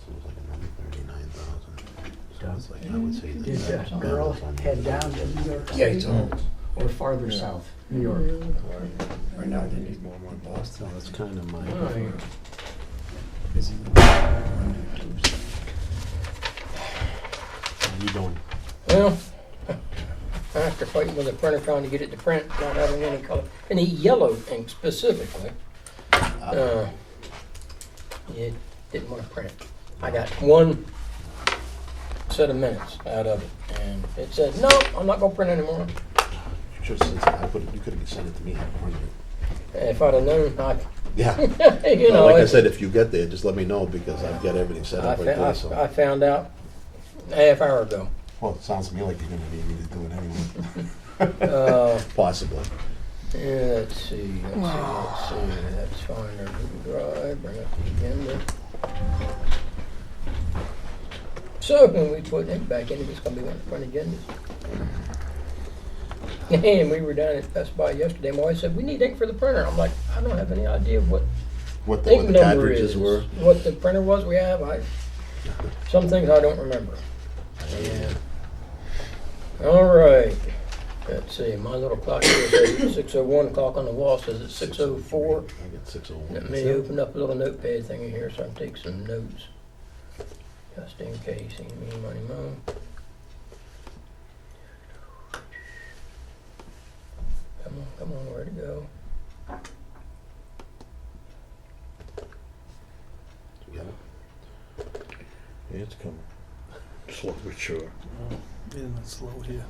So it was like another 39,000. So it's like, I would say Did that that girl head down to New York Yeah, City? it's all. Or farther south, New York? Right now, they need more and more So Boston. that's kind of my. Alright. Busy. How you doing? Well, after fighting with the printer trying to get it to print, not having any color, any yellow ink specifically, it didn't want to print. I got one set of minutes out of it, and it said, no, I'm not going to print anymore. You should have sent it. You could have sent it to me. I'd print it. If I'd have known, Yeah. you know, Like I it- said, if you get there, just let me know because I've got everything set I, up right there. So. I found out a half hour ago. Well, it sounds to me like you're going to need me to do it anyway. Uh, Possibly. Yeah, let's see. That's fine. Drive, bring up the agenda. So when we put it back in, it's going to be on the front agendas. And we were down at Best Buy yesterday. My wife said, we need ink for the printer. I'm like, I don't have any idea what What ink the number cartridges is. were. What the printer was we have. Some things I don't remember. Yeah. All right. Let's see. My little clock here says 6:01. Clock on the wall says it's 6:04. I got 601. Let me open up a little notepad thingy here so I can take some notes. Just in case. Any money, mo. Come on, where'd it go? You got it? Yeah, it's coming. Slow but sure. Isn't it slow here?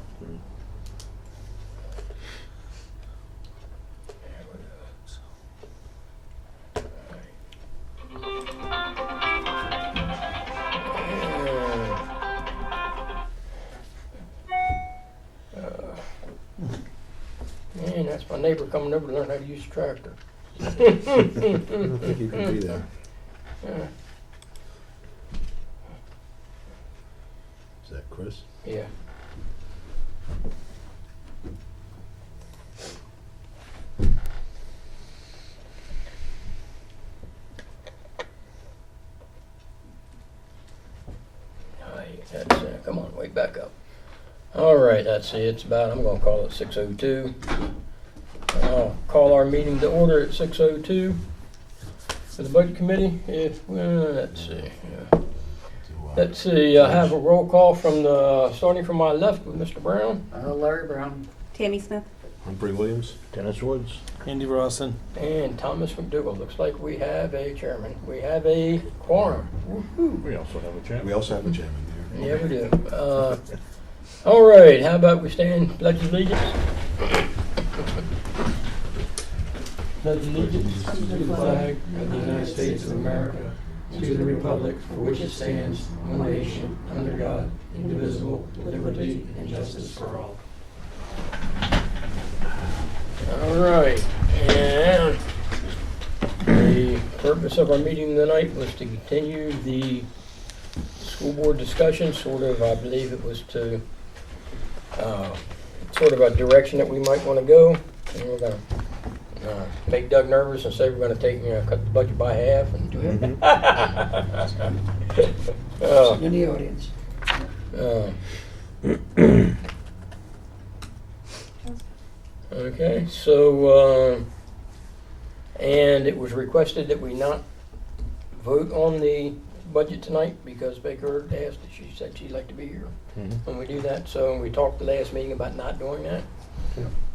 Man, that's my neighbor coming over to learn how to use a tractor. I don't think you can be there. Is that Chris? Yeah. That's come on, wait back up. All right, that's it. It's about, I'm going to call it 6:02. I'll call our meeting to order at 6:02 for the budget committee. Let's see. Yeah. Let's see. I have a roll call from starting from my left with Mr. Brown Larry Brown. Tammy Smith. Humphrey Williams? Dennis Woods. Andy Rawson. and Thomas McDougal. Looks like we have a chairman. We have a quorum. Woo-hoo. We also have a champ. We also have a chairman here. Yeah, we do. All right, how about we stand pledge allegiance? Pledge allegiance to the flag of the United States of America, to the republic for which it stands, one nation, under God, indivisible, with liberty and justice for all. All right, and the purpose of our meeting tonight was to continue the school board discussion, sort of, I believe it was to, sort of a direction that we might want to go. And we're going to make Doug nervous and say we're going to take, cut the budget by half. And In the audience. Okay, so, and it was requested that we not vote on the budget tonight because Baker asked, she said she'd like to be here when we do that. So we talked the last meeting about not doing that.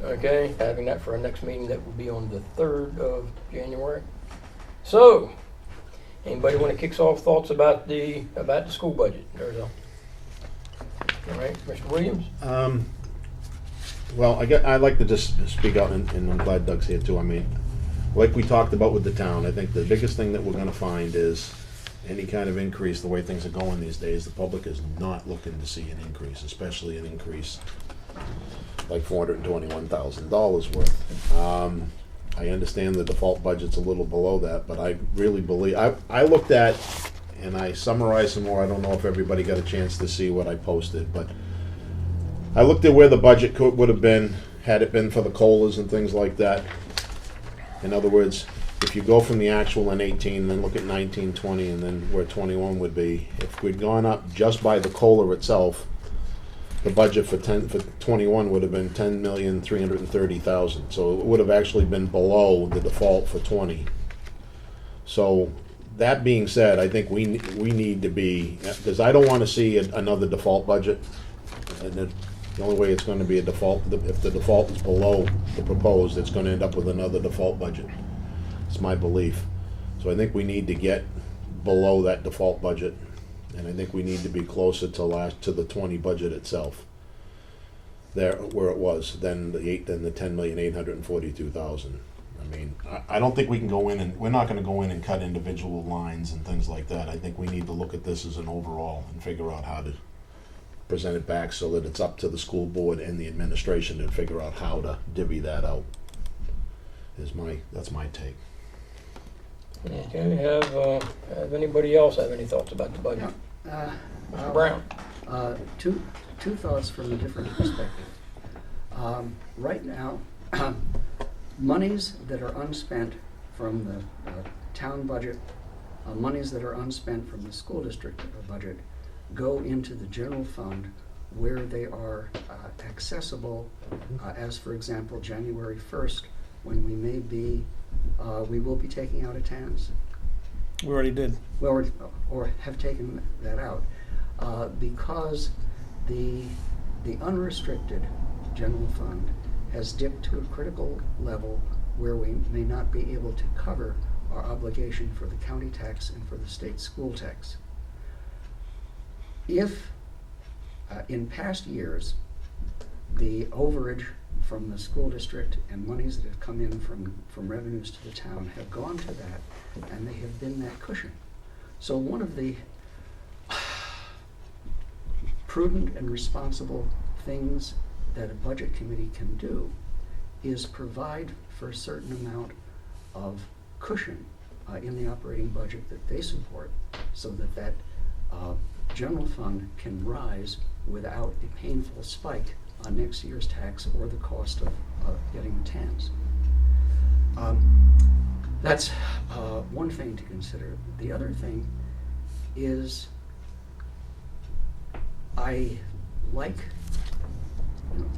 Okay, having that for our next meeting, that will be on the 3rd of January. So, anybody want to kick off thoughts about the school budget? There's a, all right, Mr. Williams? Well, I'd like to just speak out, and I'm glad Doug's here too. I mean, like we talked about with the town, I think the biggest thing that we're gonna find is any kind of increase, the way things are going these days, the public is not looking to see an increase, especially an increase like $421,000 worth. I understand the default budget's a little below that, but I really believe, I looked at, and I summarized some more, I don't know if everybody got a chance to see what I posted, but I looked at where the budget would have been had it been for the COLAs and things like that. In other words, if you go from the actual in 18, then look at 19, 20, and then where 21 would be, if we'd gone up just by the COLA itself, the budget for 21 would have been 10,330,000. So it would have actually been below the default for 20. So that being said, I think we need to be, because I don't want to see another default budget. And the only way it's going to be a default, if the default is below the proposed, it's going to end up with another default budget. It's my belief. So I think we need to get below that default budget, and I think we need to be closer to the 20 budget itself, there where it was, than the 10,842,000. I mean, I don't think we can go in and, we're not going to go in and cut individual lines and things like that. I think we need to look at this as an overall and figure out how to present it back so that it's up to the school board and the administration to figure out how to divvy that out. That's my take. Okay, have anybody else have any thoughts about the budget? Mr. Brown? Two thoughts from a different perspective. Right now, monies that are unspent from the town budget, monies that are unspent from the school district budget go into the general fund where they are accessible, as for example, January 1st, when we will be taking out a TANs. We already did. Well, or have taken that out, because the unrestricted general fund has dipped to a critical level where we may not be able to cover our obligation for the county tax and for the state school tax. If in past years the overage from the school district and monies that have come in from revenues to the town have gone to that, and they have been that cushion. So one of the prudent and responsible things that a budget committee can do is provide for a certain amount of cushion in the operating budget that they support, so that general fund can rise without a painful spike on next year's tax or the cost of getting the TANs. That's one thing to consider. The other thing is, I like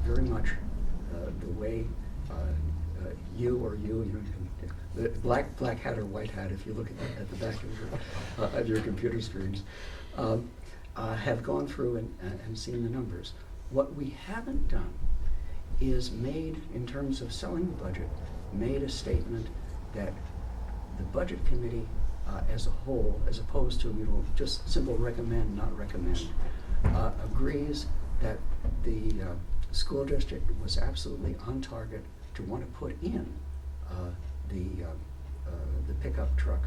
very much the way you the black hat or white hat, if you look at the back of your computer screens, have gone through and seen the numbers. What we haven't done is made, in terms of selling the budget, made a statement that the budget committee as a whole, as opposed to just simple recommend, not recommend, agrees that the school district was absolutely on target to want to put in the pickup truck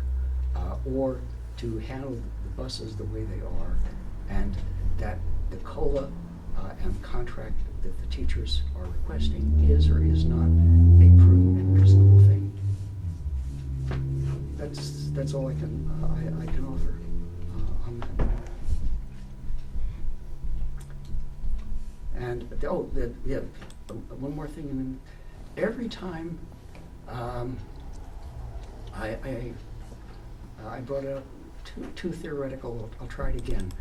or to handle the buses the way they are, and that the COLA and contract that the teachers are requesting is or is not a prudent and reasonable thing. That's all I can offer on that. And one more thing. And then every time I brought it up too theoretical. I'll try it again.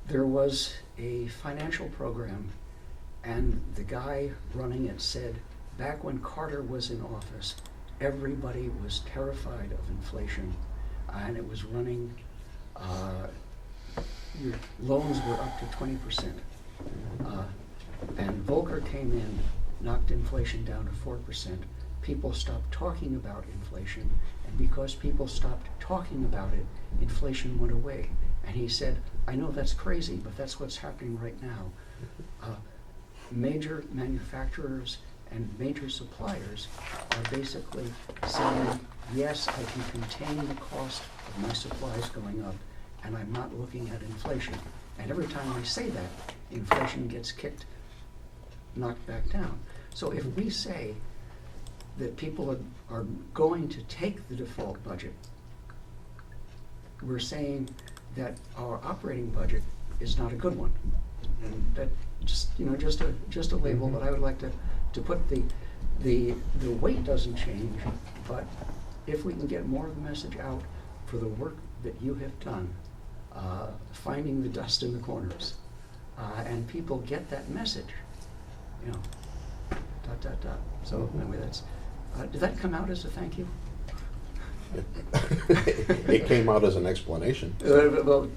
There was a financial program, and the guy running it said, back when Carter was in office, everybody was terrified of inflation, and it was running, your loans were up to 20%. And Volcker came in, knocked inflation down to 4%. People stopped talking about inflation, and because people stopped talking about it, inflation went away. And he said, I know that's crazy, but that's what's happening right now. Major manufacturers and major suppliers are basically saying, yes, I can contain the cost of my supplies going up, and I'm not looking at inflation. And every time I say that, inflation gets knocked back down. So if we say that people are going to take the default budget, we're saying that our operating budget is not a good one. And that just a label, but I would like to put the weight doesn't change, but if we can get more of the message out for the work that you have done, finding the dust in the corners, and people get that message, you know, ... So anyway, that's, did that come out as a thank you? It came out as an explanation. Well,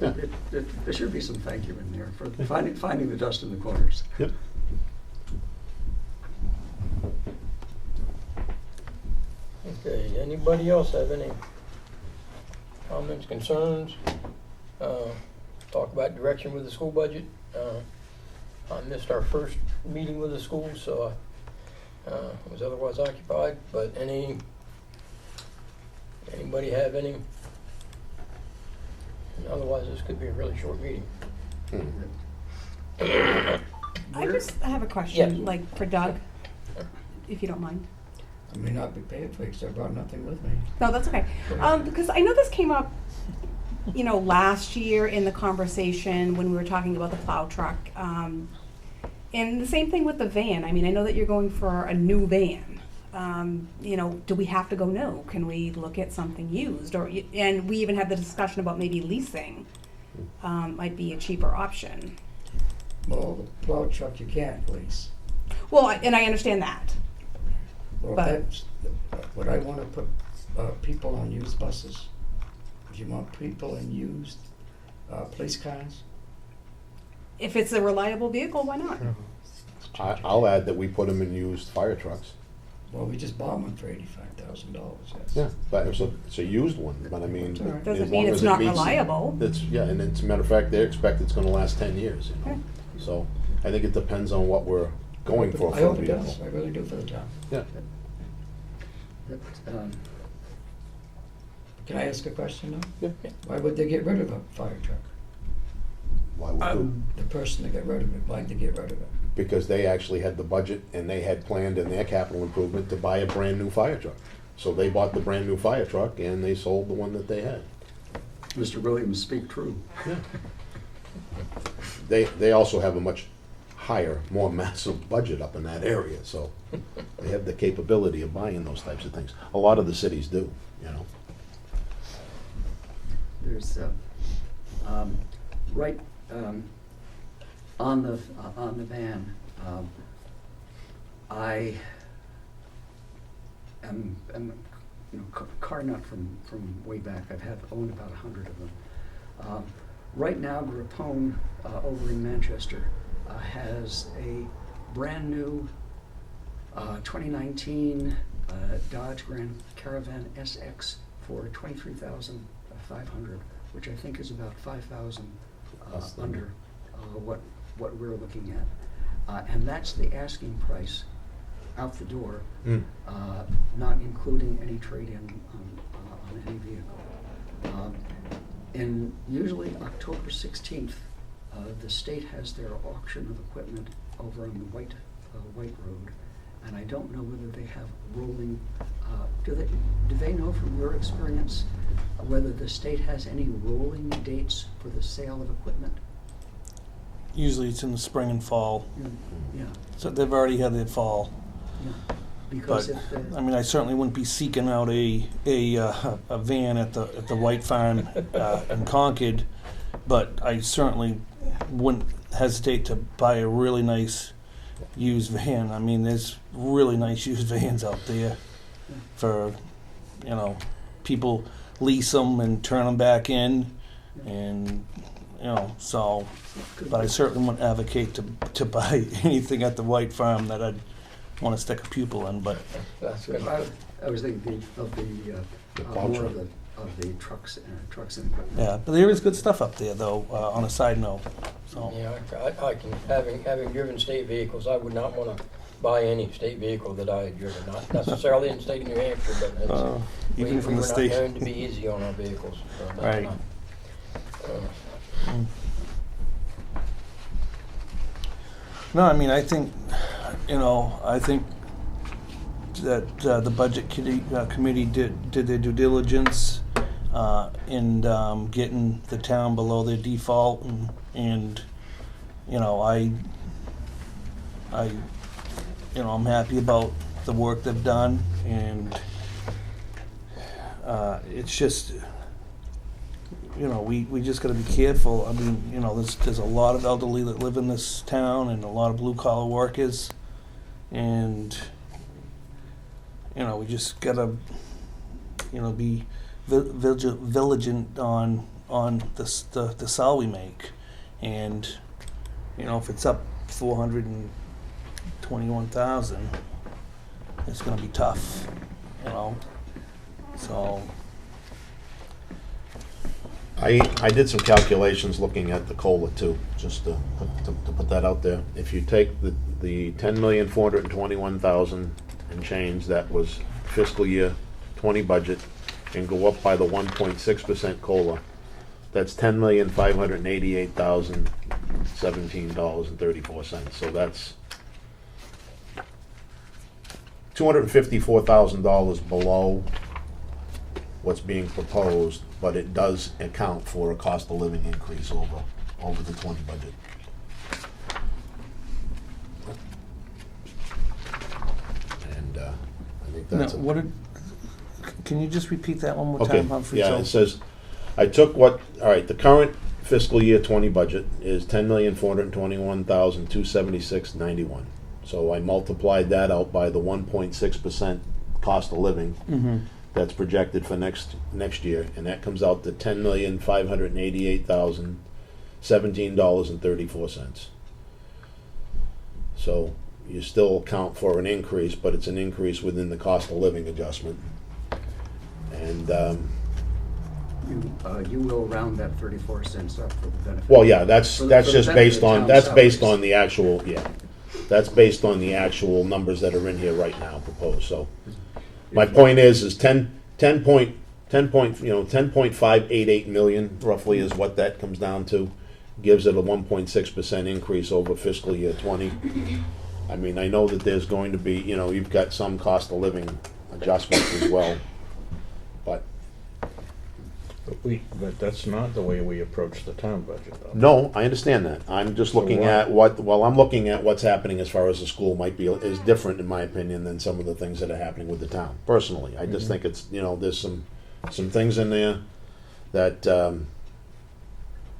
there should be some thank you in there for finding the dust in the corners. Yep. Okay, anybody else have any comments, concerns? Talk about direction with the school budget. I missed our first meeting with the school, so I was otherwise occupied, but anybody have any? Otherwise, this could be a really short meeting. I have a question, Yeah. like for Doug, if you don't mind. I may not be paid for it because I brought nothing with me. No, that's okay. Because I know this came up, you know, last year in the conversation when we were talking about the plow truck. And the same thing with the van. I mean, I know that you're going for a new van. You know, do we have to go new? Can we look at something used? And we even had the discussion about maybe leasing might be a cheaper option. Well, the plow truck you can't lease. Well, and I understand that. Well, But- that's, would I want to put people on used buses? Do you want people in used police cars? If it's a reliable vehicle, why not? I'll add that we put them in used fire trucks. Well, we just bought one for $85,000, yes. Yeah, but it's a used one, but I mean. That's all right. Doesn't as mean long it's as it not meets- reliable. That's, yeah, and as a matter of fact, they expect it's gonna last 10 years, you know? Okay. So I think it depends on what we're going for I for hope the it vehicle. does, I really do for the town. Yeah. Can I ask a question though? Yeah. Why would they get rid of a fire truck? Why would you? The person that got rid of it, why'd they get rid of it? Because they actually had the budget and they had planned in their capital improvement to buy a brand-new fire truck. So they bought the brand-new fire truck and they sold the one that they had. Mr. Williams, speak true. Yeah. They also have a much higher, more massive budget up in that area, so they have the capability of buying those types of things. A lot of the cities do, you know. There's, right, on the van, I am, you know, car nut from way back. I've owned about 100 of them. Right now, Grappone over in Manchester has a brand new 2019 Dodge Grand Caravan SX for $23,500, which I think is about $5,000 under what we're looking at, and that's the asking price out the door, not including any trade-in on any vehicle. And usually October 16th, the state has their auction of equipment over on the White Road, and I don't know whether they have rolling. Do they know from your experience whether the state has any rolling dates for the sale of equipment? Usually it's in the spring and fall, Yeah, so they've already had their fall. yeah. Because But if I mean, I certainly wouldn't be seeking out a van at the White Farm in Concord, but I certainly wouldn't hesitate to buy a really nice used van. I mean, there's really nice used vans out there for, you know, people lease them and turn them back in, and you know, so. But I certainly wouldn't advocate to buy anything at the White Farm that I'd want to stick a pupil in. But That's So good. I was thinking of the plow more truck. of the trucks and equipment. yeah, but there is good stuff up there, though. On a side note, so Yeah, I can, having driven state vehicles, I would not want to buy any state vehicle that I had driven, not necessarily in the state of New Hampshire, but it's, even we from were the not state. known to be easy on our vehicles. So that's Right. not- No, I mean, I think, you know, I think that the budget committee did their due diligence in getting the town below their default, and you know, I'm happy about the work they've done, and It's just, we just gotta be careful. I mean, there's a lot of elderly that live in this town and a lot of blue collar workers. And, we just gotta, be vigilant on the sal we make. And, if it's up 421,000, it's gonna be tough, so. I did some calculations looking at the COLA too, just to put that out there. If you take the 10,421,000 and change, that was fiscal year 20 budget, and go up by the 1.6% COLA, that's $10,588,017.34. So that's $254,000 below what's being proposed, but it does account for a cost of living increase over the 20 budget. And I think Now, that's can you just repeat that one more okay. time, Humphrey? Yeah, it says, I took all right, the current fiscal year 20 budget is 10,421,276.91. So I multiplied that out by the 1.6% cost of living. Mm-hmm. That's projected for next year, and that comes out to $10,588,017.34. So you still account for an increase, but it's an increase within the cost of living adjustment. And You will round that 34 cents up for the benefit. well, yeah, that's For the just benefit based of on town that's based salaries. on the actual that's based on the actual numbers that are in here right now proposed. So my point is 10.588 million roughly is what that comes down to. Gives it a 1.6% increase over fiscal year 20. I mean, I know that there's going to be, you've got some cost of living adjustments as well, but But that's not the way we approach the town budget, though. no, I understand that. I'm just looking at I'm looking at what's happening as far as the school is different, in my opinion, than some of the things that are happening with the town. Personally, I just think it's, there's some things in there that,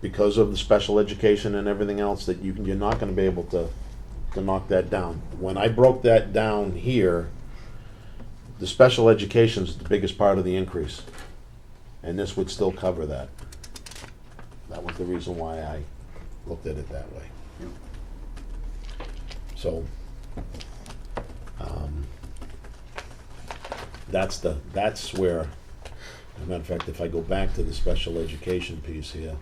because of the special education and everything else, that you're not gonna be able to knock that down. When I broke that down here, the special education is the biggest part of the increase. And this would still cover that. That was the reason why I looked at it that way. So, that's where, as a matter of fact, if I go back to the special education piece here.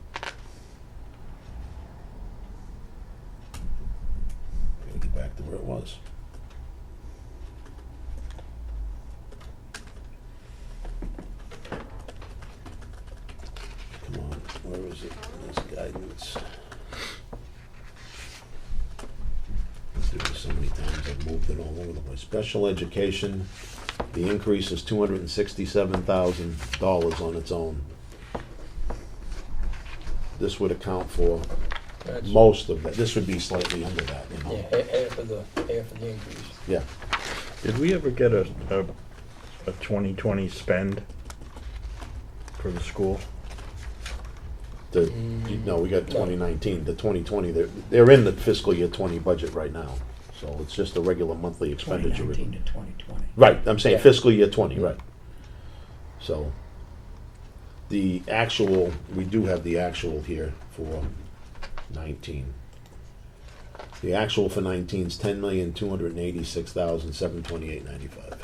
Gotta get back to where it was. Come on, where is it? This guidance. So many times I've moved it all over the place. Special education, the increase is $267,000 on its own. This would account for That's- most of that. This would be slightly under that, Yeah, half of the increase. Yeah. Did we ever get a 2020 spend for the school? No, we got 2019. The 2020, they're in the fiscal year 20 budget right now. So it's just a regular monthly expenditure. 2019 to 2020. Right, I'm saying Yeah. fiscal year 20, right. So, the actual, we do have the actual here for 19. The actual for 19 is $10,286,728.95.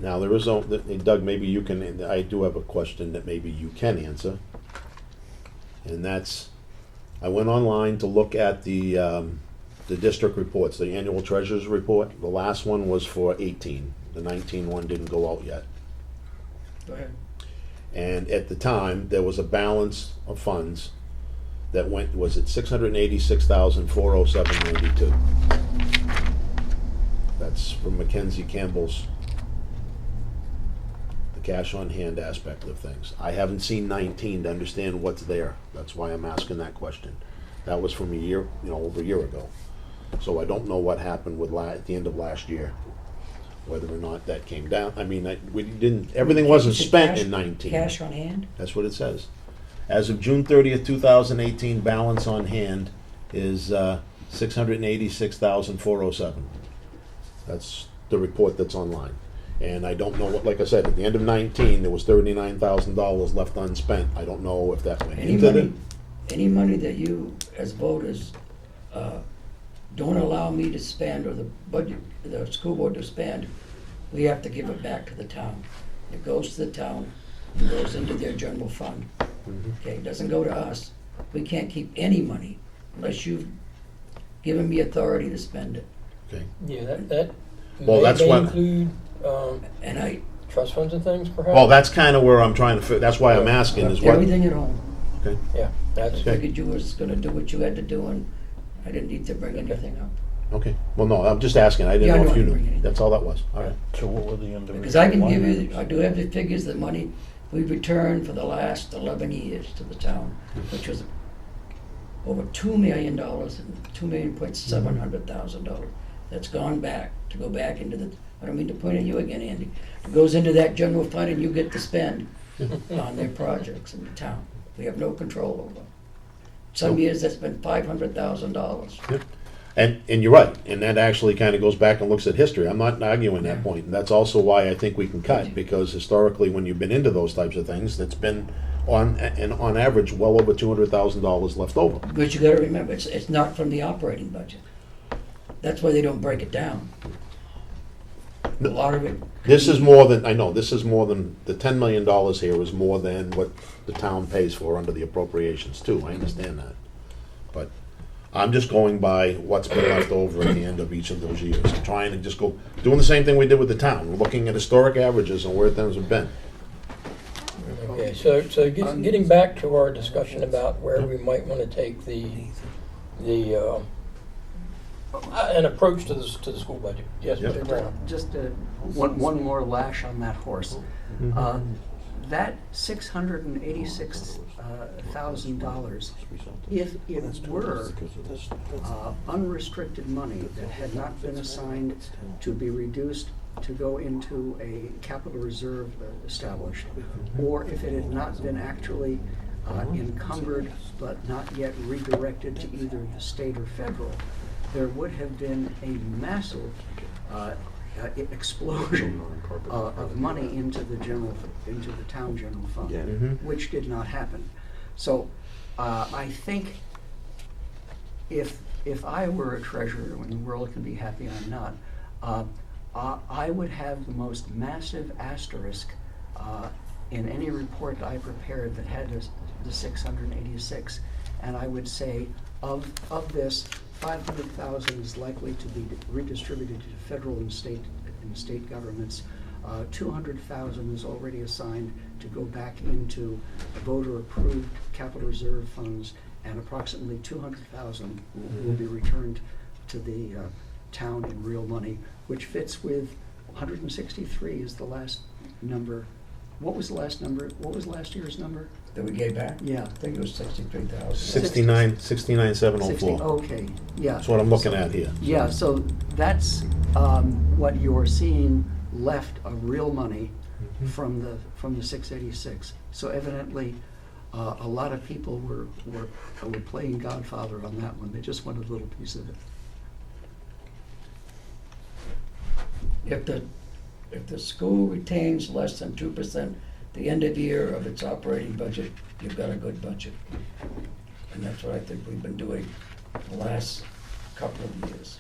Now, there is, Doug, maybe you can, I do have a question that maybe you can answer. And that's, I went online to look at the district reports, the annual treasurer's report. The last one was for 18. The 19 one didn't go out yet. Go ahead. And at the time, there was a balance of funds that was at $686,407.92. That's from Mackenzie Campbell's, the cash on hand aspect of things. I haven't seen 19 to understand what's there. That's why I'm asking that question. That was from a year, over a year ago. So I don't know what happened with at the end of last year, whether or not that came down. I mean, we didn't, everything wasn't spent in 19. Cash on hand? That's what it says. As of June 30th, 2018, balance on hand is $686,407. That's the report that's online. And I don't know what, like I said, at the end of 19, there was $39,000 left unspent. I don't know if that went into the... Any money that you, as voters, don't allow me to spend, or the budget, the school board to spend, we have to give it back to the town. It goes to the town, and goes into their general fund. Okay, it doesn't go to us. We can't keep any money unless you've given me authority to spend it. Okay. Yeah, that Well, that's may what- include And trust funds and things, perhaps? Well, that's kind of where I'm trying to, that's why I'm asking is what... everything at home. Okay. Yeah, that's, Okay. Figured you was gonna do what you had to do, and I didn't need to bring anything up. Okay. Well, no, I'm just asking. I Yeah, didn't I know if don't you bring knew. anything. That's all that was. All right. So what were the individual? Because I can line give you, items? I do have the figures, the money we've returned for the last 11 years to the town, which was over $2 million and $2,700,000. That's gone back, to go back into the, I don't mean to point at you again, Andy. It goes into that general fund and you get to spend on their projects in the town. We have no control over. Some years that's been $500,000. Yep. And you're right, and that actually kind of goes back and looks at history. I'm not arguing that Yeah. point. And that's also why I think we can cut, because historically, when you've been into those types of things, that's been on average well over $200,000 left over. But you gotta remember, it's not from the operating budget. That's why they don't break it down. A lot of it. This is more than, I know, this is more than, the $10 million here is more than what the town pays for under the appropriations too. I understand that. But I'm just going by what's been left over at the end of each of those years. I'm trying to just go, doing the same thing we did with the town. We're looking at historic averages and where things have been. okay, so getting back to our discussion about where we might want to take the an approach to the school budget. Yes, Yep. Mr. Brown. Just one more lash on that horse. That $686,000, if it were unrestricted money that had not been assigned to be reduced to go into a capital reserve established, or if it had not been actually encumbered but not yet redirected to either the state or federal, there would have been a massive explosion of money into the town general fund, which did not happen. So I think if I were a treasurer, when the world can be happy I'm not, I would have the most massive asterisk in any report that I prepared that had the 686, and I would say of this, 500,000 is likely to be redistributed to federal and state governments. 200,000 is already assigned to go back into voter-approved capital reserve funds, and approximately 200,000 will be returned to the town in real money, which fits with 163 is the last number. What was the last number? What was last year's number? That we gave back? Yeah. I think it was 63,000. 69,704. Okay, yeah. That's what I'm looking at here. Yeah, so that's what you're seeing left of real money from the 686. So evidently, a lot of people were playing Godfather on that one. They just wanted a little piece of it. If the school retains less than 2% at the end of the year of its operating budget, you've got a good budget. And that's what I think we've been doing the last couple of years.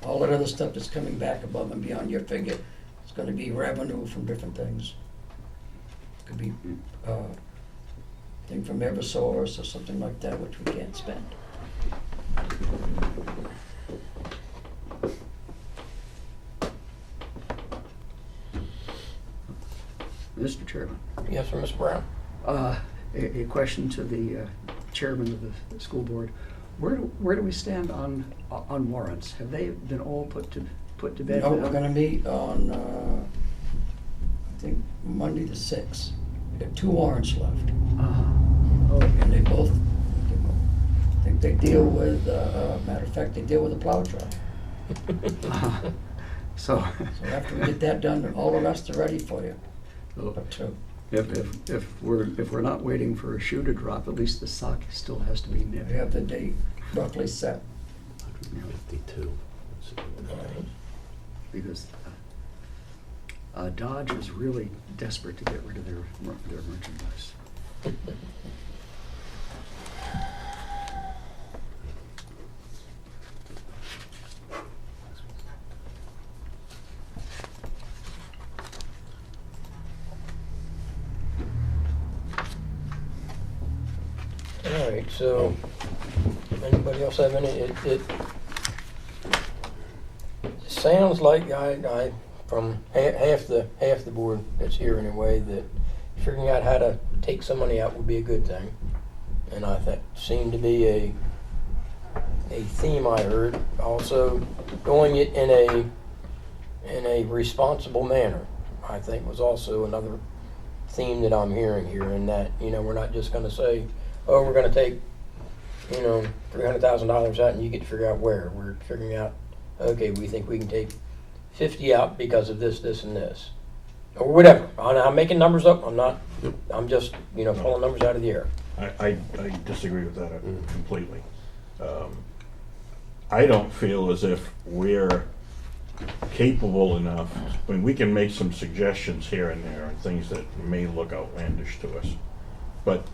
All that other stuff that's coming back above and beyond your figure, it's gonna be revenue from different things. Could be, thing from Eversource or something like that, which we can't spend. Mr. Chairman, Yes, sir, Mr. Brown. a question to the chairman of the school board. Where do we stand on warrants? Have they been all put put to bed No, now? we're gonna meet on, I think, Monday the 6th. We got 2 warrants left. Oh, And they both, I think they deal with, matter of fact, they deal with the plow truck. so, So after we get that done, all the rest are ready for you. so But if we're not waiting for a shoe to drop, at least the sock still has to be knit. we have the date roughly set. 52. Because Dodge is really desperate to get rid of their merchandise. All right, so, anybody else have any, it sounds like I, from half the board that's here anyway, that figuring out how to take some money out would be a good thing. And I think seemed to be a theme I heard. Also, doing it in a responsible manner, I think was also another theme that I'm hearing here, in that, we're not just gonna say, oh, we're gonna take, $300,000 out and you get to figure out where. We're figuring out, okay, we think we can take 50 out because of this, this, and this. Or whatever. I'm making numbers up. I'm not, I'm just, pulling numbers out of the air. I disagree with that completely. I don't feel as if we're capable enough, I mean, we can make some suggestions here and there and things that may look outlandish to us, but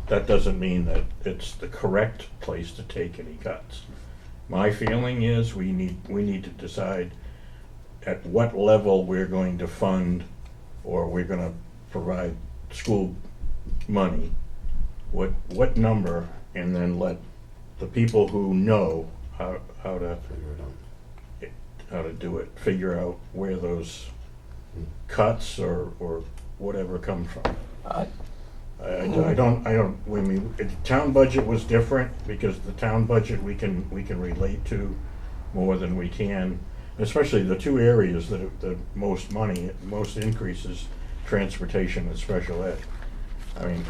that doesn't mean that it's the correct place to take any cuts. My feeling is we need to decide at what level we're going to fund, or we're gonna provide school money, what number, and then let the people who know how to Figure it out. how to do it, figure out where those cuts or whatever come from. I mean, the town budget was different, because the town budget we can relate to more than we can, especially the 2 areas that have the most money, most increases, transportation and special ed. I mean,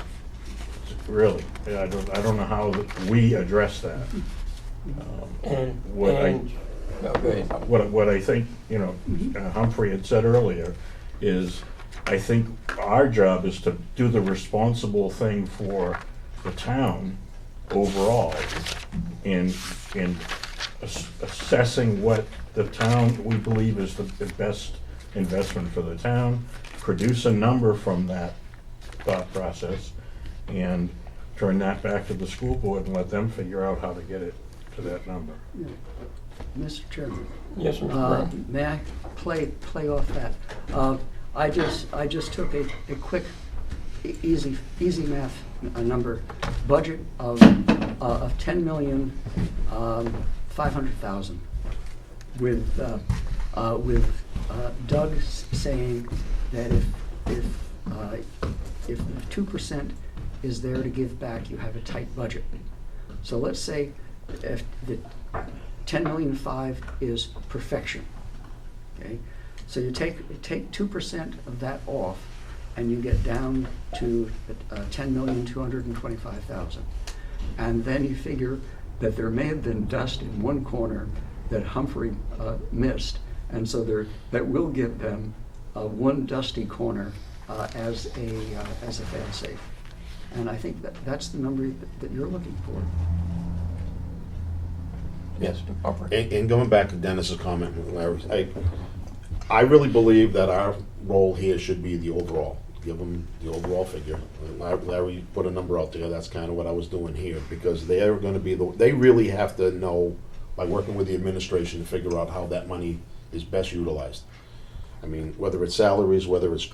really, I don't know how we address that. What I- Oh, go ahead. What I think, Humphrey had said earlier is, I think our job is to do the responsible thing for the town overall, in assessing what the town, we believe is the best investment for the town, produce a number from that thought process, and turn that back to the school board and let them figure out how to get it to that number. Mr. Chairman, Yes, Mr. Brown. may I play off that? I just took a quick, easy math number, budget of 10,500,000, with Doug saying that if 2% is there to give back, you have a tight budget. So let's say if the 10,500,000 is perfection, okay? So you take 2% of that off, and you get down to 10,225,000. And then you figure that there may have been dust in one corner that Humphrey missed, and so that will give them one dusty corner as a fail-safe. And I think that's the number that you're looking for. Yes, Humphrey. And going back to Dennis's comment, Larry, I really believe that our role here should be the overall. Give them the overall figure. Larry put a number out there. That's kind of what I was doing here, because they are going to be they really have to know, by working with the administration, to figure out how that money is best utilized. I mean, whether it's salaries, whether it's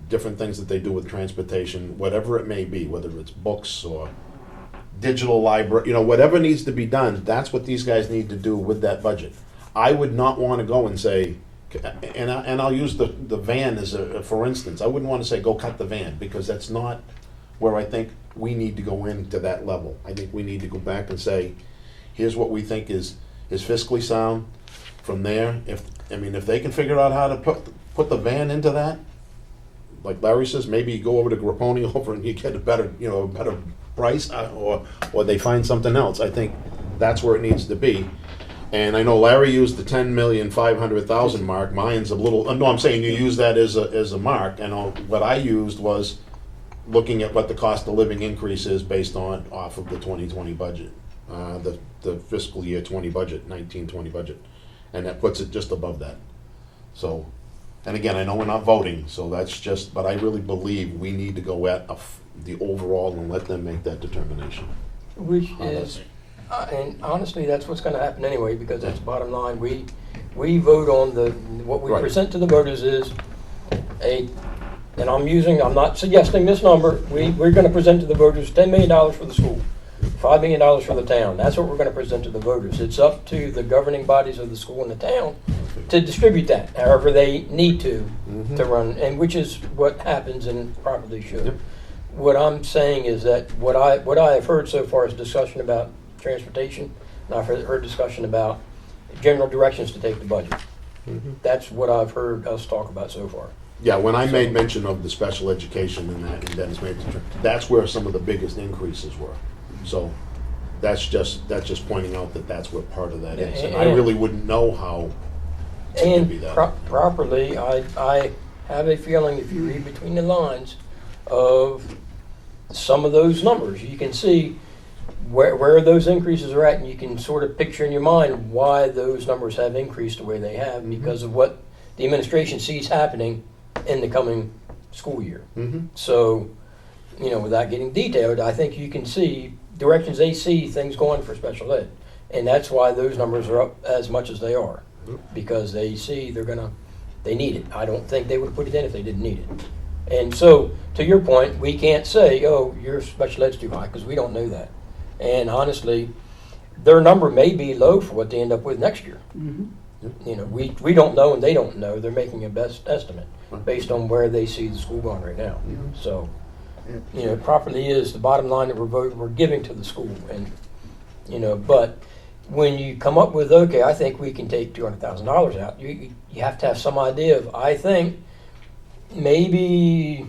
different things that they do with transportation, whatever it may be, whether it's books or digital library, whatever needs to be done, that's what these guys need to do with that budget. I would not want to go and say, and I'll use the van as for instance. I wouldn't want to say go cut the van, because that's not where I think we need to go into that level. I think we need to go back and say, here's what we think is fiscally sound. from there, if they can figure out how to put the van into that, like Larry says, maybe you go over to Grapponi over and you get a better price, or they find something else. I think that's where it needs to be. And I know Larry used the 10,500,000 mark. Mine's a little. No, I'm saying you use that as a mark. And what I used was looking at what the cost of living increase is based off of the 2020 budget, the fiscal year 20 budget, 19-20 budget, and that puts it just above that. So, and again, I know we're not voting, so that's just. But I really believe we need to go at the overall and let them make that determination. Which is, and honestly, that's what's going to happen anyway, because that's the bottom line. We vote on what we Right. present to the voters is and I'm not suggesting this number. We're going to present to the voters $10 million for the school, $5 million for the town. That's what we're going to present to the voters. It's up to the governing bodies of the school and the town to distribute that however they need to run, and which is what happens and properly should. Yep. What I'm saying is that what I have heard so far is discussion about transportation, and I've heard discussion about general directions to take the budget. That's what I've heard us talk about so far. Yeah, when I made mention of the special education and that, and Dennis made that's where some of the biggest increases were. So that's just pointing out that that's what part of that is. And I really wouldn't know how to be that. Properly, I have a feeling if you read between the lines of some of those numbers, you can see where those increases are at, and you can sort of picture in your mind why those numbers have increased the way they have because of what the administration sees happening in the coming school year. So, without getting detailed, I think you can see directions they see things going for special ed. And that's why those numbers are up as much as they are, because they see they need it. I don't think they would put it in if they didn't need it. And so, to your point, we can't say, oh, your special ed's too high, because we don't know that. And honestly, their number may be low for what they end up with next year. We don't know and they don't know. They're making a best estimate based on where they see the school going right now. So, it properly is the bottom line that we're giving to the school. And, but when you come up with, okay, I think we can take $200,000 out, you have to have some idea of, I think, maybe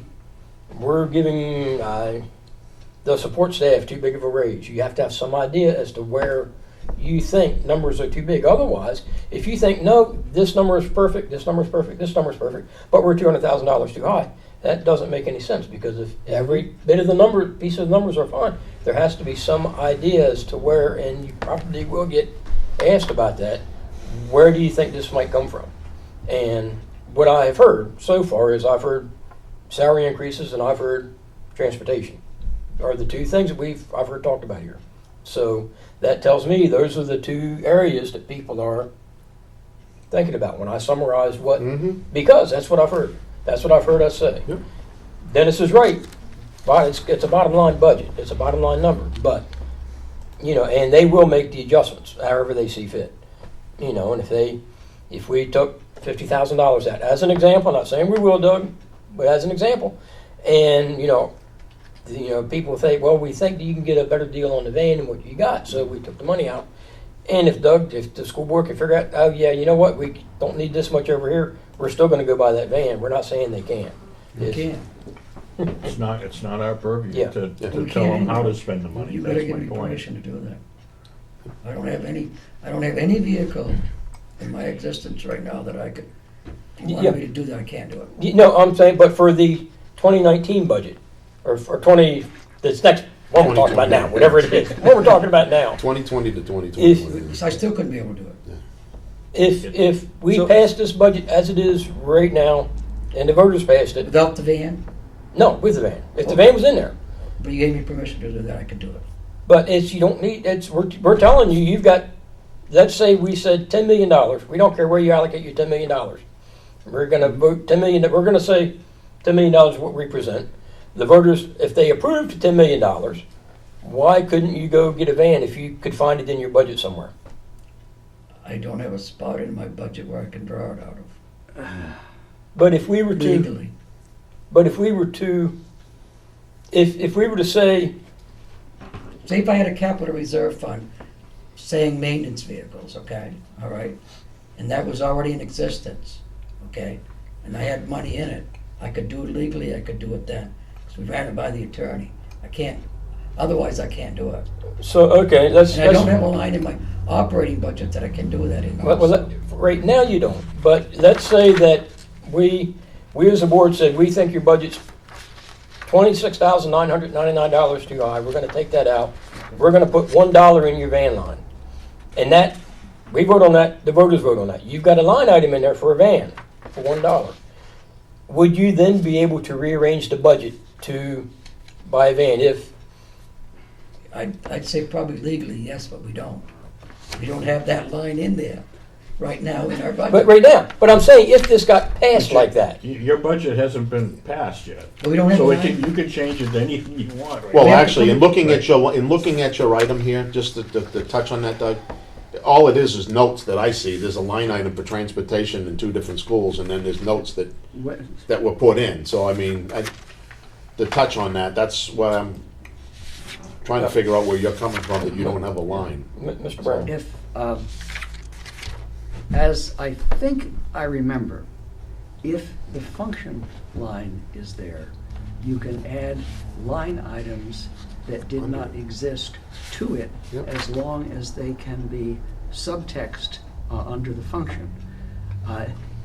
we're giving the support staff too big of a raise. You have to have some idea as to where you think numbers are too big. Otherwise, if you think, no, this number is perfect, this number is perfect, this number is perfect, but we're $200,000 too high, that doesn't make any sense, because if every bit of the piece of the numbers are fine, there has to be some idea as to where, and you probably will get asked about that, where do you think this might come from? And what I have heard so far is I've heard salary increases and I've heard transportation are the two things that I've heard talked about here. So that tells me those are the two areas that people are thinking about when I summarize what, because that's what I've heard. That's what I've heard us say. Yep. Dennis is right. But it's a bottom line budget. It's a bottom line number. But, and they will make the adjustments however they see fit. And if we took $50,000 out, as an example, not saying we will, Doug, but as an example, and, people say, well, we think that you can get a better deal on the van than what you got, so we took the money out. And if the school board can figure out, oh yeah, you know what, we don't need this much over here, we're still going to go buy that van. We're not saying they can't. You can't. It's not our purview Yeah. to We tell them can't. how to spend the money. You better That's give my me point. permission to do that. I don't have any vehicle in my existence right now that I could, if you Yeah. want me to do that, I can't do it. I'm saying, but for the 2019 budget, or for this next, what we're talking about now, whatever it is, what we're talking about now. 2020 to 2021. So I still couldn't be able to do it. If we So- pass this budget as it is right now, and the voters passed it, Without the van, no, with the van. If the van was in there. but you gave me permission to do that, I could do it. But you don't need, we're telling you, you've got, let's say we said $10 million. We don't care where you allocate your $10 million. We're going to vote $10 million, we're going to say $10 million is what we present. The voters, if they approved $10 million, why couldn't you go get a van if you could find it in your budget somewhere? I don't have a spot in my budget where I can draw it out of But if we were to, legally. if we were to say, Say if I had a capital reserve fund saying maintenance vehicles, okay, all right? and that was already in existence, okay? And I had money in it. I could do it legally, I could do it then. So we ran it by the attorney. I can't, otherwise I can't do it. So, okay, And I don't have a line in my operating budget that I can do that in. right now you don't, but let's say that we as a board said, we think your budget's $26,999 too high, we're gonna take that out. We're gonna put $1 in your van line. And that, we vote on that, the voters vote on that. You've got a line item in there for a van, for $1. Would you then be able to rearrange the budget to buy a van if, I'd say probably legally, yes, but we don't. We don't have that line in there right now in our budget. but right now, but I'm saying if this got passed like that, Your budget hasn't been passed yet. We don't have So a it can, line. you could change it to anything you want. right? Well, We have to actually, put in it- looking at your item here, just to touch on that, Doug, all it is notes that I see. There's a line item for transportation in 2 different schools, and then there's notes that were put in. So, I mean, to touch on that, that's what I'm trying to figure out where you're coming from, that you don't have a line. Mr. Brown. If, as I think I remember, if the function line is there, you can add line items that did not exist to it, Yep. as long as they can be subtext under the function.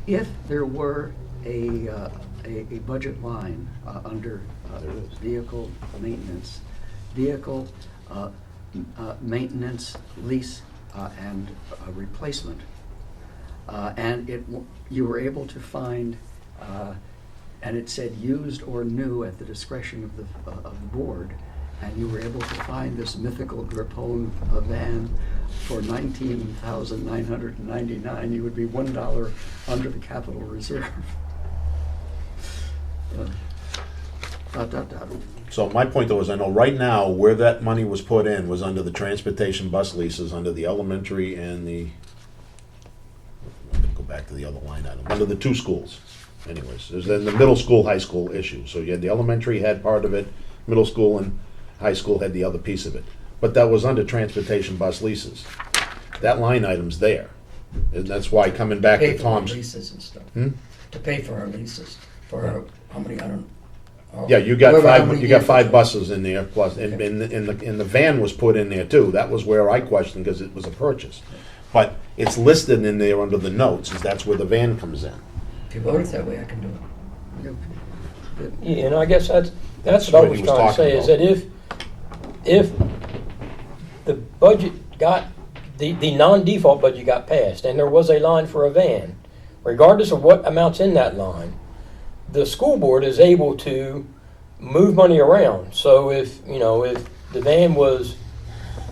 If there were a budget line under vehicle maintenance, maintenance, lease, and replacement, and you were able to find, and it said used or new at the discretion of the board, and you were able to find this mythical Grappone van for $19,999, you would be $1 under the capital reserve. Dot, dot, dot. So my point though is, I know right now where that money was put in was under the transportation bus leases, under the elementary and the, I'm gonna go back to the other line item, under the 2 schools. Anyways, there's then the middle school, high school issue. So you had the elementary had part of it, middle school and high school had the other piece of it. But that was under transportation bus leases. That line item's there. And that's why coming back Pay to for our Tom's. leases and stuff. Hmm? To pay for our leases, for our, how many, I don't. Yeah, you got whoever, how 5, many you got 5 vehicles. buses in there, plus, and, Okay. and the van was put in there too. That was where I questioned, because it was a purchase. But it's listed in there under the notes, is that's where the van comes in. If you vote it that way, I can do it. Yeah, and I guess that's what what I he was was trying to say, talking is that if the budget got, the non-default budget got passed, and there was a line for a van, regardless of what amounts in that line, the school board is able to move money around. So if the van was,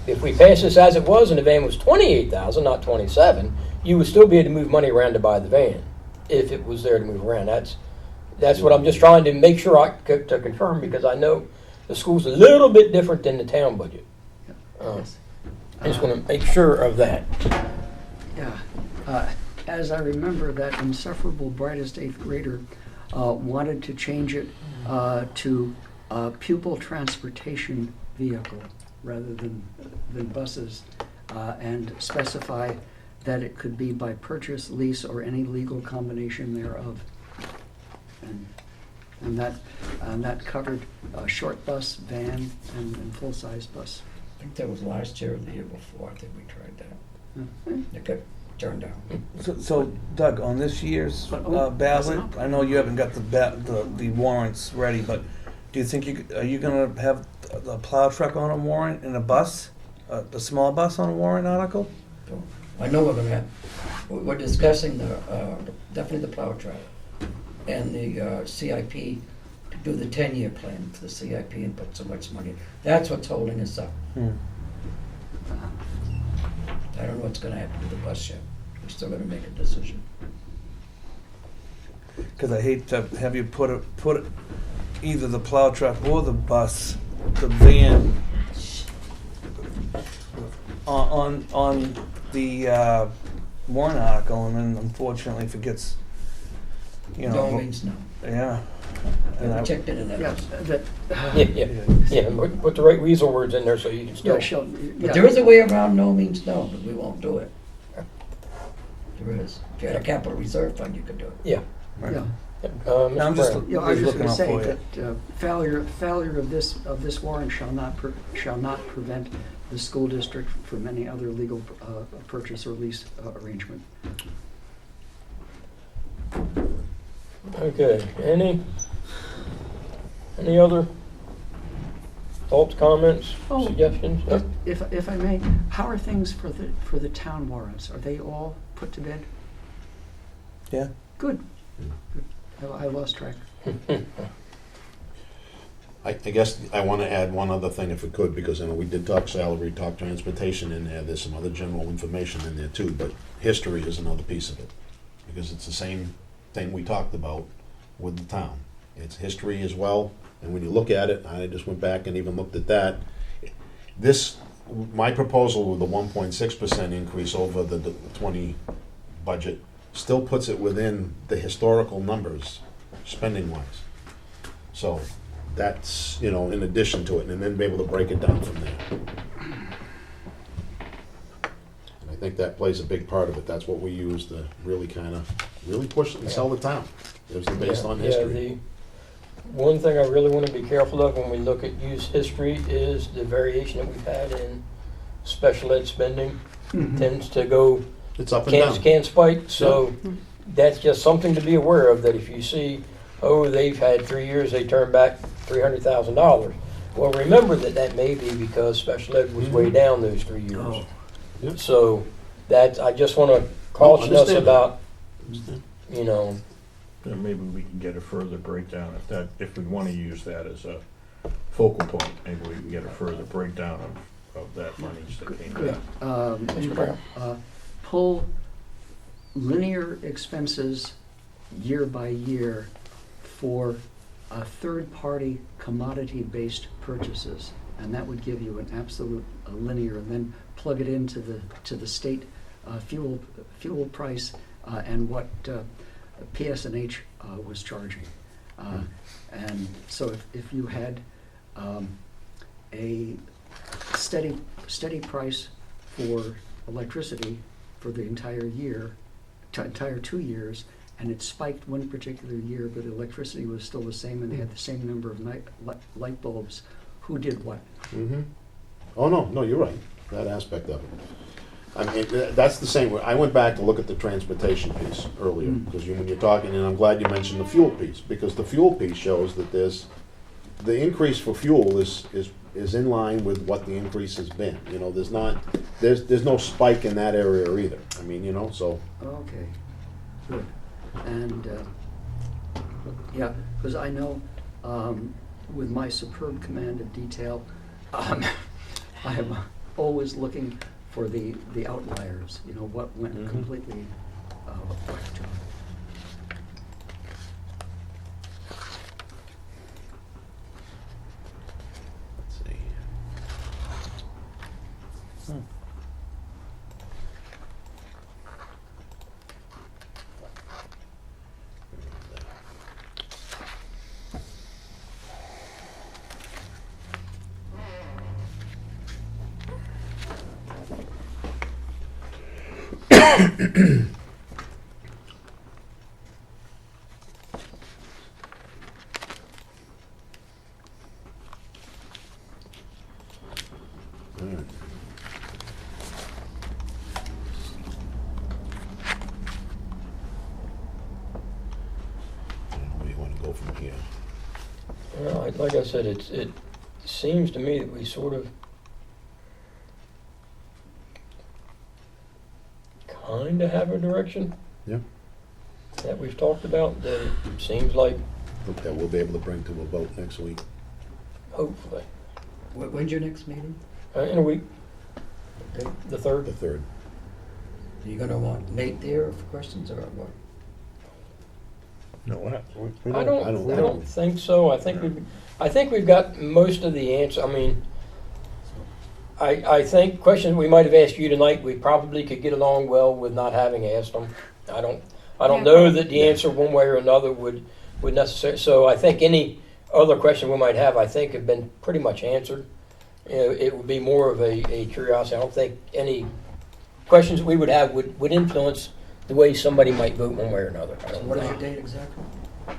if we pass this as it was and the van was 28,000, not 27, you would still be able to move money around to buy the van, if it was there to move around. That's what I'm just trying to make sure to confirm, because I know the school's a little bit different than the town budget. Yes. I just want to make sure of that. Yeah, as I remember, that insufferable brightest 8th grader wanted to change it to pupil transportation vehicle rather than buses, and specify that it could be by purchase, lease, or any legal combination thereof. And that covered short bus, van, and full-size bus. I think that was last year or the year before, I think we tried that. Hmm. It got turned down. So Doug, on this year's But, oh, that's ballot, not- I know you haven't got the warrants ready, but do you think are you gonna have the plow truck on a warrant and a bus, the small bus on a warrant article? So, I know we're gonna have, we're discussing definitely the plow truck and the CIP, to do the 10-year plan for the CIP and put so much money. That's what's holding us up. I don't know what's gonna happen to the bus yet. We're still gonna make a decision. Because I hate to have you put either the plow truck or the bus, the van, on the warrant article, and then unfortunately if it gets, No means no. yeah. And I I- checked into that. Yes, that. Yeah. Put the right weasel words in there so you can still. Yeah, But there is a way around no means no, but we won't do it. There is. If you had a capital reserve fund, you could do it. Yeah. Right. Yeah. Mr. I'm just- Brown. Yeah, I was just looking gonna out say for you. that failure of this warrant shall not prevent the school district from any other legal purchase or lease arrangement. Okay, any other thoughts, comments, Oh. suggestions? Yep. If I may, how are things for the town warrants? Are they all put to bed? Yeah. Good. Good. I lost track. I guess I want to add one other thing if we could, because we did talk salary, talk transportation in there, there's some other general information in there too, but history is another piece of it. Because it's the same thing we talked about with the town. It's history as well, and when you look at it, I just went back and even looked at that. My proposal with the 1.6% increase over the 20 budget still puts it within the historical numbers, spending-wise. So that's, in addition to it, and then be able to break it down from there. And I think that plays a big part of it. That's what we use to really really push it and sell the town. It was based on history. The one thing I really want to be careful of when we look at use history is the variation that we've had in special ed spending tends to go It's up and down. can spike, so that's just something to be aware of, that if you see, they've had 3 years, they turned back $300,000. Well, remember that may be because special ed was way down those 3 years. Oh. Yep. So I just want to caution us understand about, Understand. Then maybe we can get a further breakdown if we want to use that as a focal point. Maybe we can get a further breakdown of that money that came Good. back. Mr. Brown. Pull linear expenses year by year for third-party commodity-based purchases, and that would give you an absolute linear, and then plug it into the state fuel price and what PS&H was charging. And so if you had a steady price for electricity for the entire year, entire 2 years, and it spiked one particular year, but electricity was still the same and they had the same number of light bulbs, who did what? Mm-hmm. Oh, no, you're right, that aspect of it. I mean, that's the same, I went back to look at the transportation piece earlier, because when you're talking, and I'm glad you mentioned the fuel piece, because the fuel piece shows that the increase for fuel is in line with what the increase has been. There's no spike in that area either. I mean, so. Okay, good. And, yeah, because I know with my superb command of detail, I am always looking for the outliers, what went completely whacked. Let's see. All right. Where do you want to go from here? Well, like I said, it seems to me that we sort of kind of have a direction. Yeah. That we've talked about, that it seems like, That we'll be able to bring to a vote next week. hopefully, When's your next meeting? in a week, the 3rd. The 3rd. Are you gonna want Nate there for questions or what? No, what? I don't think so. I think we've got most of the answer. I mean, I think questions we might have asked you tonight, we probably could get along well with not having asked them. I don't Yeah. know that the answer one way or another would necessarily. So I think any other question we might have, I think, have been pretty much answered. It would be more of a curiosity. I don't think any questions we would have would influence the way somebody might vote one way or another. I So don't what is know. your date exactly?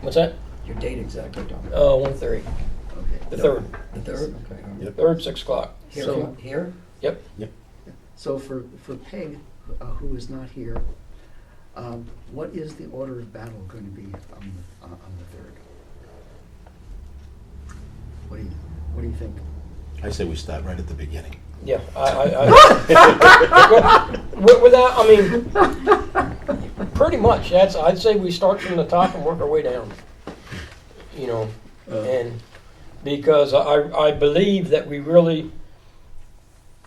What's that? Your date exactly, Tom? 1:30, Okay. the third, The third? Okay. Yep. 6 o'clock. Here, So- here? Yep. So for Peg, who is not here, what is the order of battle going to be on the third? What do you think? I say we start right at the beginning. Yeah, without, I mean, pretty much, I'd say we start from the top and work our way down. You know, and because I believe that we really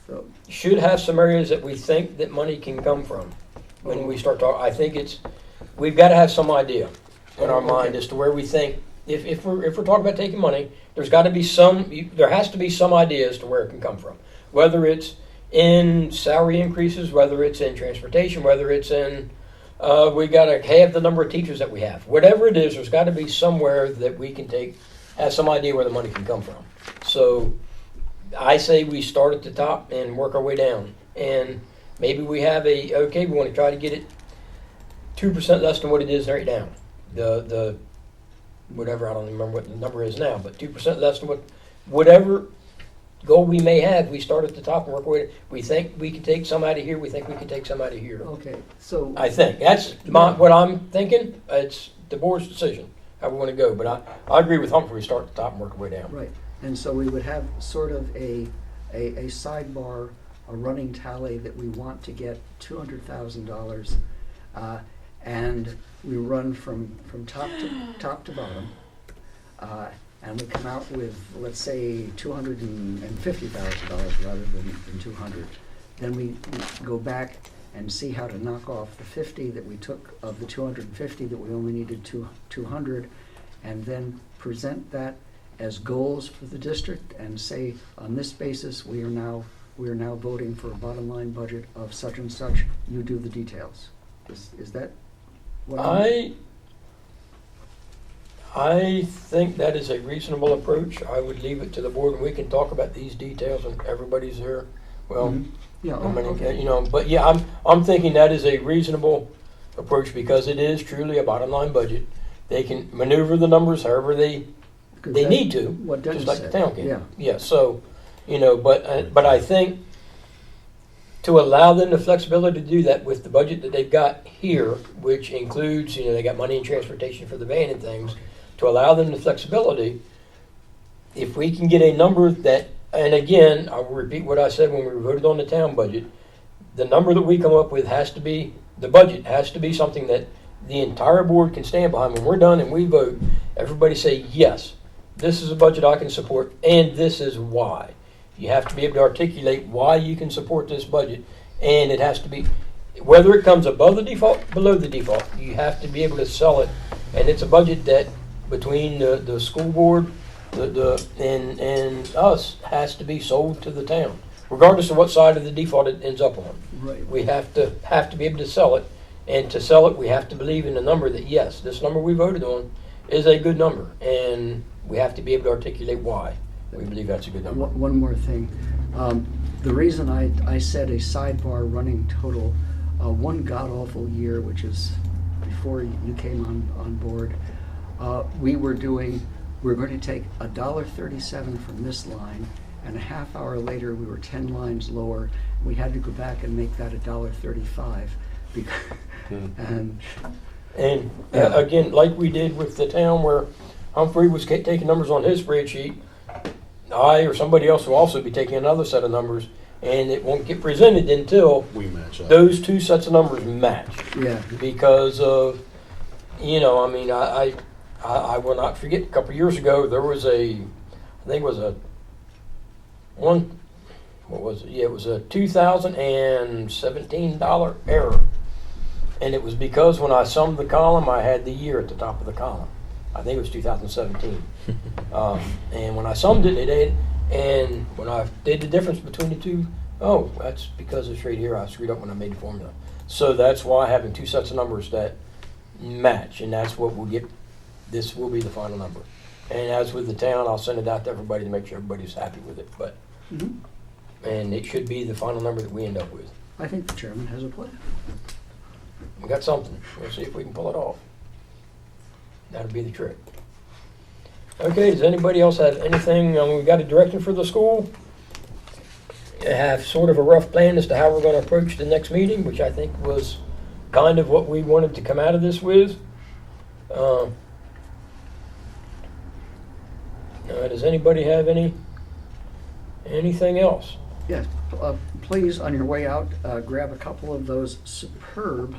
So, should have some areas that we think that money can come from when we start talking. I think we've got to have some idea in our mind as to where we think, if we're talking about taking money, there has to be some idea as to where it can come from. Whether it's in salary increases, whether it's in transportation, whether it's in, we got to have the number of teachers that we have. Whatever it is, there's got to be somewhere that we can have some idea where the money can come from. So I say we start at the top and work our way down. And maybe we have we want to try to get it 2% less than what it is right now. The whatever, I don't even remember what the number is now, but 2% less than whatever goal we may have, we start at the top and work our way. We think we can take some out of here, we think we can take some out of here. okay, so. I think. That's what I'm thinking. It's the board's decision, how we want to go. But I agree with Humphrey, we start at the top and work our way down. Right, and so we would have sort of a sidebar, a running tally that we want to get $200,000, and we run from top to bottom, and we come out with, let's say, $250,000 rather than 200. Then we go back and see how to knock off the 50 that we took of the 250 that we only needed 200, and then present that as goals for the district and say, on this basis, we are now voting for a bottom line budget of such and such. You do the details. Is that what I think that is a reasonable approach. I would leave it to the board, and we can talk about these details, and everybody's here. Well, Mhm. Yeah, I mean, okay. you know, but yeah, I'm thinking that is a reasonable approach because it is truly a bottom line budget. They can maneuver the numbers however they 'Cause they that- need to, what Dennis just like the said. town can. Yeah. Yeah. So, you know, but I think to allow them the flexibility to do that with the budget that they've got here, which includes, you know, they got money in transportation for the van and things, to allow them the flexibility, if we can get a number that, and again, I will repeat what I said when we voted on the town budget, the number that we come up with has to be, the budget has to be something that the entire board can stand behind. When we're done and we vote, everybody say, yes, this is a budget I can support, and this is why. You have to be able to articulate why you can support this budget, and it has to be, whether it comes above the default, below the default, you have to be able to sell it. And it's a budget that, between the school board and us, has to be sold to the town, regardless of what side of the default it ends up on. Right. We have to be able to sell it, and to sell it, we have to believe in the number that, yes, this number we voted on is a good number, and we have to be able to articulate why we believe that's a good number. One more thing. The reason I said a sidebar running total, one god-awful year, which is before you came on board, we were going to take $1.37 from this line, and a half hour later, we were 10 lines lower. We had to go back and make that $1.35. And And Yeah. again, like we did with the town where Humphrey was taking numbers on his spreadsheet, I or somebody else will also be taking another set of numbers, and it won't get presented until We match up. those two sets of numbers match. yeah, Because of, you know, I mean, I will not forget, a couple of years ago, there was I think it was a $2,017 error. And it was because when I summed the column, I had the year at the top of the column. I think it was 2017. And when I summed it, and when I did the difference between the two, oh, that's because it's right here, I screwed up when I made the formula. So that's why having two sets of numbers that match, and that's what we'll get. This will be the final number. And as with the town, I'll send it out to everybody to make sure everybody's happy with it. But Mhm. and it should be the final number that we end up with. I think the chairman has a plan. We got something. We'll see if we can pull it off. That'll be the trick. Okay, does anybody else have anything? We got a direction for the school. Have sort of a rough plan as to how we're going to approach the next meeting, which I think was kind of what we wanted to come out of this with. Does anybody have anything else? Yes, please, on your way out, grab a couple of those superb,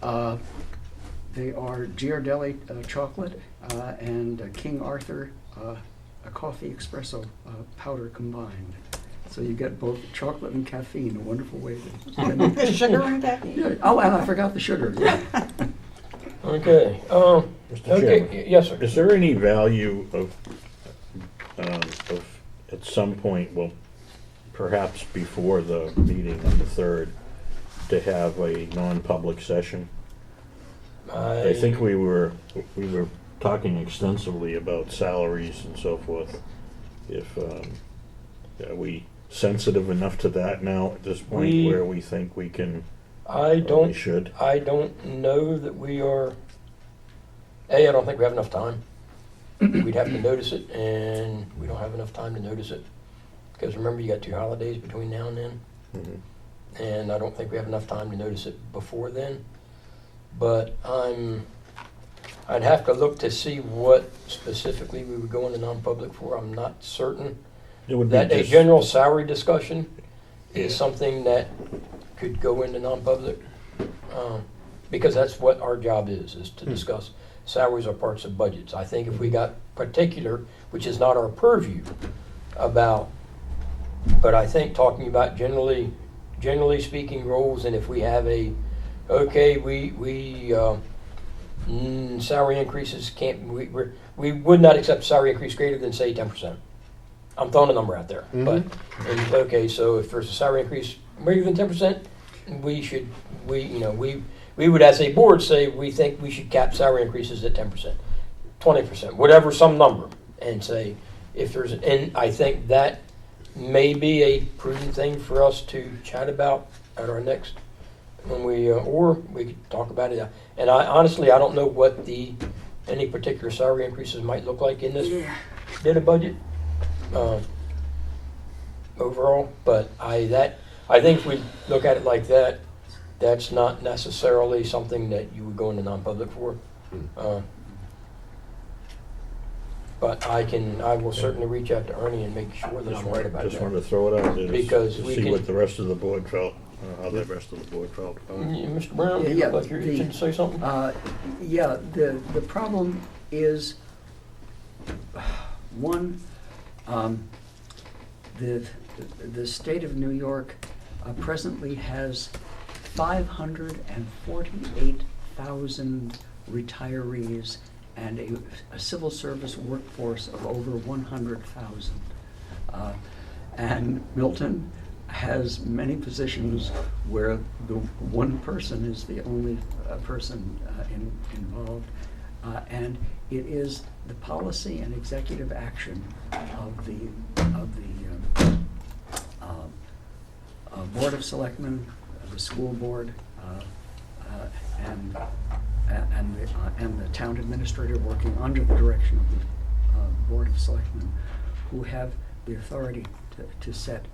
they are Ghirardelli chocolate and King Arthur a coffee espresso powder combined. So you get both chocolate and caffeine, a wonderful way to... Sugar and caffeine. Yeah. Oh, and I forgot the sugar, yeah. Okay. Mr. Okay. Chairman, Yes, sir. is there any value of at some point, well, perhaps before the meeting on the 3rd, to have a non-public session? I think we were talking extensively about salaries and so forth. If are we sensitive enough to that now at this point where we think we can? I We should. don't know that we are. I don't think we have enough time. We'd have to notice it, and we don't have enough time to notice it. Because remember, you got 2 holidays between now and then. Mhm. And I don't think we have enough time to notice it before then. But I'd have to look to see what specifically we would go into non-public for. I'm not certain It would be that a just- general salary discussion is Yeah. something that could go into non-public. Because that's what our job is to discuss salaries or parts of budgets. I think if we got particular, which is not our purview, about, but I think talking about generally speaking roles, and if we have salary increases we would not accept salary increase greater than, say, 10%. I'm throwing a number out there, but okay. So if there's a salary increase greater than 10%, we would, as a board, say we think we should cap salary increases at 10%, 20%, whatever, some number, and say if there's, and I think that may be a prudent thing for us to chat about at our next, when we, or we could talk about it. And I honestly, I don't know what any particular salary increases might look like in this bit of budget overall, but I think if we look at it like that, that's not necessarily something that you would go into non-public for. But I will certainly reach out to Ernie and make sure that I'm right about Just that. wanted to throw it out there Because to we see can- what the rest of the board felt, how the rest of the board felt. Mr. Brown, you Yeah, look like you're itching to say something? Yeah, the problem is, one, the state of New York presently has 548,000 retirees and a civil service workforce of over 100,000. And Milton has many positions where the one person is the only person involved. And it is the policy and executive action of the Board of Selectmen, the school board, and the town administrator working under the direction of the Board of Selectmen, who have the authority to set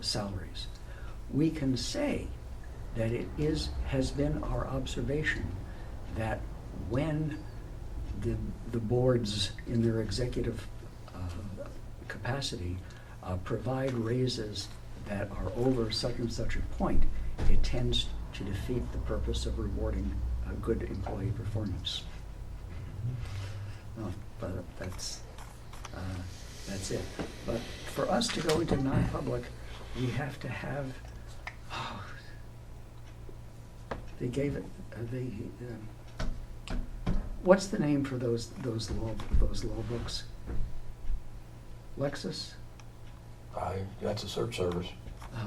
salaries. We can say that has been our observation that when the boards in their executive capacity provide raises that are over such and such a point, it tends to defeat the purpose of rewarding good employee performance. But that's it. But for us to go into non-public, we have to have. They gave it. What's the name for those law books? Lexis. That's a search service. I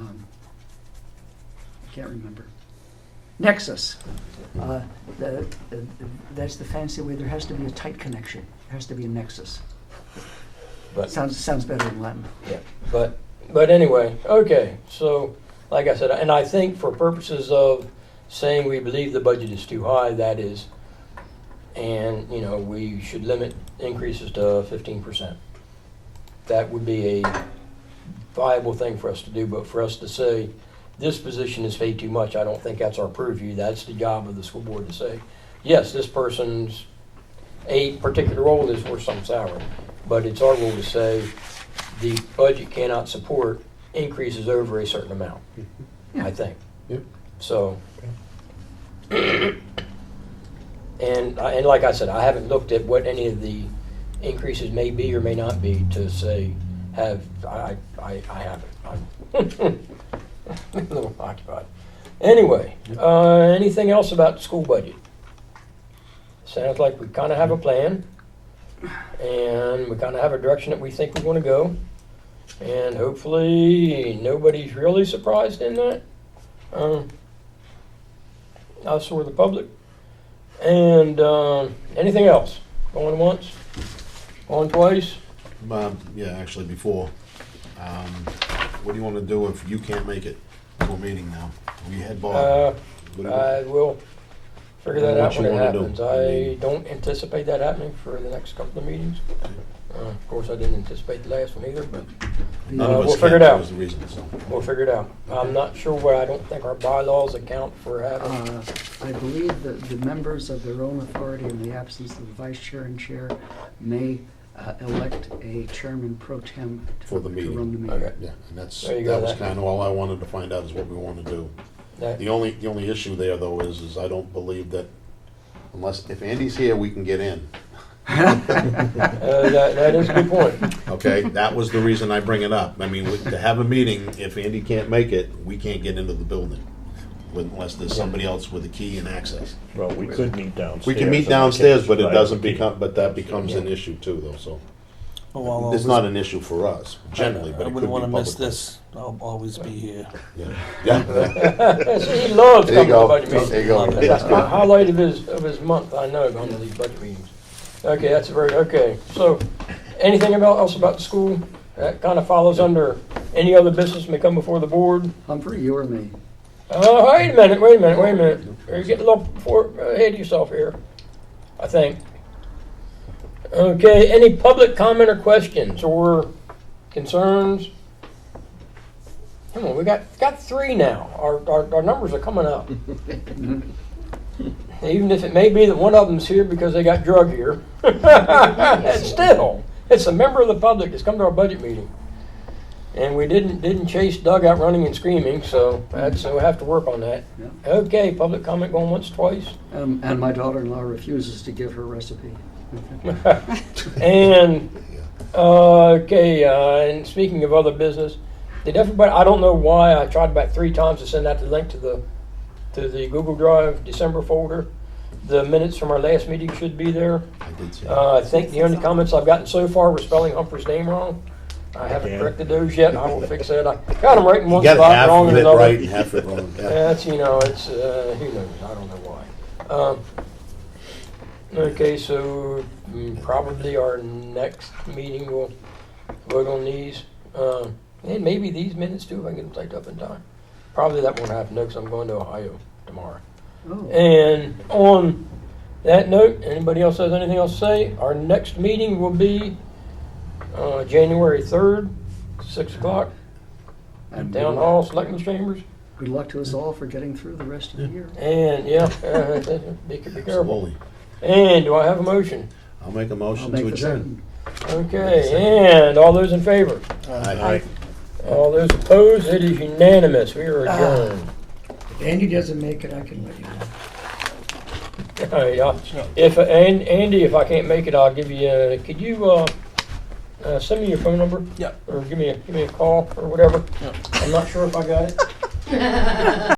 can't remember. Nexus. That's the fancy way. There has to be a tight connection. There has to be a nexus. But Sounds better in Latin. yeah, but anyway, okay. So like I said, and I think for purposes of saying we believe the budget is too high, that is, and, you know, we should limit increases to 15%. That would be a viable thing for us to do, but for us to say, this position is paid too much, I don't think that's our purview. That's the job of the school board to say, yes, this person's a particular role is worth some salary, but it's our role to say the budget cannot support increases over a certain amount, I think. Yep. So, and like I said, I haven't looked at what any of the increases may be or may not be to say, I haven't. I'm a little occupied. Anyway, anything else about the school budget? Sounds like we kind of have a plan, and we kind of have a direction that we think we want to go, and hopefully nobody's really surprised in that, us or the public. And anything else? Going once? Going twice? Yeah, actually, before, what do you want to do if you can't make it to a meeting now? We had Bob. What do you- I will figure that What out you when it wanna do? happens. I I mean- don't anticipate that happening for the next couple of meetings. Of course, I didn't anticipate the last one either, but None of us we'll can, figure it that out. was the reason, so. we'll figure it out. I'm not sure where, I don't think our bylaws account for having, I believe that the members of their own authority, in the absence of the vice chair and chair, may elect a chairman pro tem For the to meeting. run the meeting. Okay. Yeah, and that's, There you go, that was that- kind of all I wanted to find out is what we want to do. that, The only issue there though is I don't believe that unless, if Andy's here, we can get in. that is a good point. Okay, that was the reason I bring it up. I mean, to have a meeting, if Andy can't make it, we can't get into the building unless there's somebody else with a key and access. Well, we could meet downstairs. We can meet and downstairs, but it provide doesn't the key. become, but that becomes an issue too though, so. Oh, I'll It's always- not an issue for us generally, but I it could wouldn't be want to public. miss this. I'll always be here. Yeah. Yeah. See, he loves There you coming to go. budget meetings. There you go. That's the highlight of his month, I know, going to these budget meetings. Okay, that's okay. So, anything else about the school? That kind of follows under any other business may come before the board. Humphrey, you or me? Wait a minute. You're getting a little ahead of yourself here, I think. Okay, any public comment or questions or concerns? Come on, we got 3 now. Our numbers are coming up. Even if it may be that one of them's here because they got drug here. Still, it's a member of the public that's come to our budget meeting. And we didn't chase Doug out running and screaming, so we'll have to work on that. Yeah. Okay, public comment going once, twice. And my daughter-in-law refuses to give her recipe. And, and speaking of other business, did everybody, I don't know why, I tried about 3 times to send out the link to the Google Drive December folder. The minutes from our last meeting should be there. I did see. I think the only comments I've gotten so far were spelling Humphrey's name wrong. I haven't Yeah. corrected those yet. I will fix that. I got them right in You one got spot, half wrong of in it another. right and half it wrong. Yeah. That's, it's, who knows, I don't know why. Okay, so probably our next meeting we'll vote on these. And maybe these minutes too, if I can get them typed up in time. Probably that won't happen though, because I'm going to Ohio tomorrow. Oh, And on that note, anybody else has anything else to say? Our next meeting will be January 3rd, 6 o'clock, and Town Hall, Selectmen's Chambers. good luck to us all for getting through the rest of the year. And, be careful. Slowly. And do I have a motion? I'll make a I'll motion make to the adjourn. second. Okay, and all those in favor? Aye. All those opposed? It is unanimous. We are adjourned. If Andy doesn't make it, I can let you know. If Andy, if I can't make it, I'll give you. Could you send me your phone number? Yeah. Or give me a call or whatever. Yeah. I'm not sure if I got it.